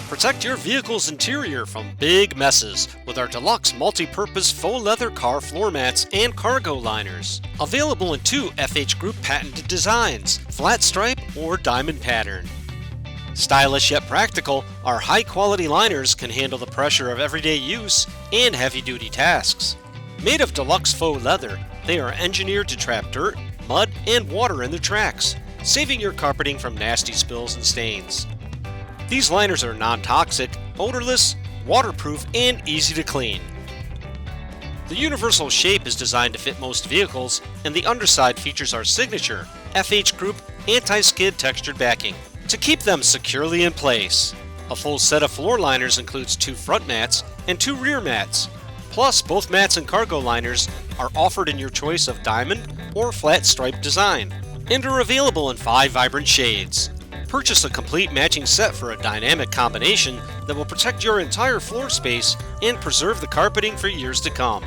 Protect your vehicle's interior from big messes with our deluxe multi-purpose faux leather car floor mats and cargo liners. Available in 2 FH Group patented designs, flat stripe or diamond pattern. Stylish yet practical, our high-quality liners can handle the pressure of everyday use and heavy-duty tasks. Made of deluxe faux leather, they are engineered to trap dirt, mud, and water in their tracks, saving your carpeting from nasty spills and stains. These liners are non-toxic, odorless, waterproof, and easy to clean. The universal shape is designed to fit most vehicles, and the underside features our signature FH Group anti-skid textured backing to keep them securely in place. A full set of floor liners includes 2 front mats and 2 rear mats. Plus, both mats and cargo liners are offered in your choice of diamond or flat stripe design and are available in 5 vibrant shades. Purchase a complete matching set for a dynamic combination that will protect your entire floor space and preserve the carpeting for years to come.